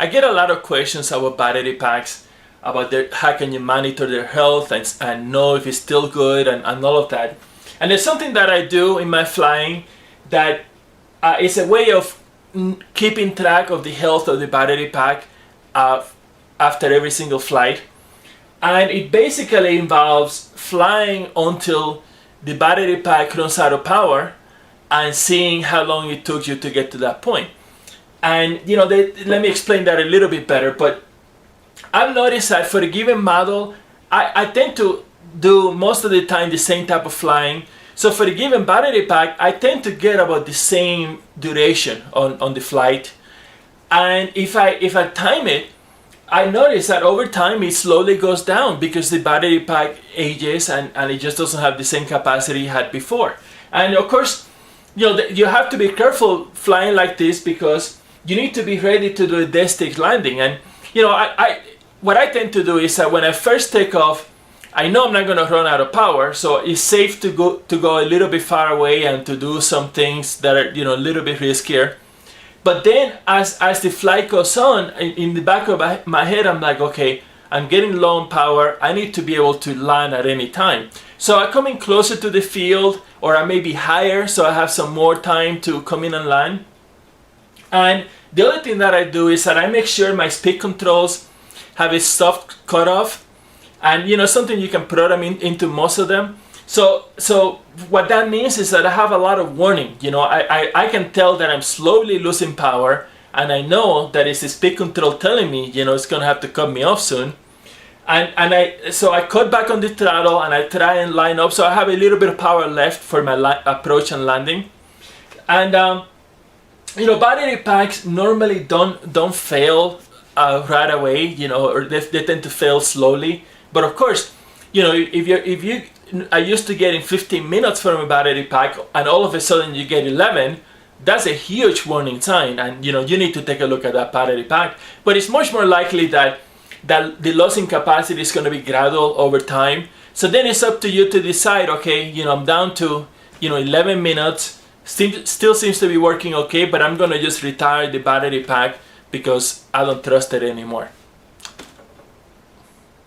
I get a lot of questions about battery packs, about how can you monitor their health and know if it's still good and all of that. And there's something that I do in my flying that is a way of keeping track of the health of the battery pack after every single flight. And it basically involves flying until the battery pack runs out of power and seeing how long it took you to get to that point. And let me explain that a little bit better, but I've noticed that for a given model, I tend to do most of the time the same type of flying. So for a given battery pack, I tend to get about the same duration on the flight. And if I time it, I notice that over time it slowly goes down because the battery pack ages and it just doesn't have the same capacity it had before. And of course, you have to be careful flying like this because you need to be ready to do a dead stick landing. And what I tend to do is that when I first take off, I know I'm not going to run out of power, so it's safe to go a little bit far away and to do some things that are a little bit riskier. But then as the flight goes on, in the back of my head, I'm like, okay, I'm getting low on power. I need to be able to land at any time. So I come in closer to the field, or I may be higher, so I have some more time to come in and land. And the other thing that I do is that I make sure my speed controls have a soft cutoff. And something you can program into most of them. So what that means is that I have a lot of warning. I can tell that I'm slowly losing power, and I know that it's the speed control telling me, it's gonna have to cut me off soon. So I cut back on the throttle and I try and line up, so I have a little bit of power left for my approach and landing. And battery packs normally don't fail right away, or they tend to fail slowly. But of course, if you I used to getting 15 minutes from a battery pack, and all of a sudden you get 11. That's a huge warning sign, and you need to take a look at that battery pack. But it's much more likely that the loss in capacity is going to be gradual over time. So then it's up to you to decide, okay, I'm down to 11 minutes, still seems to be working okay, but I'm going to just retire the battery pack because I don't trust it anymore.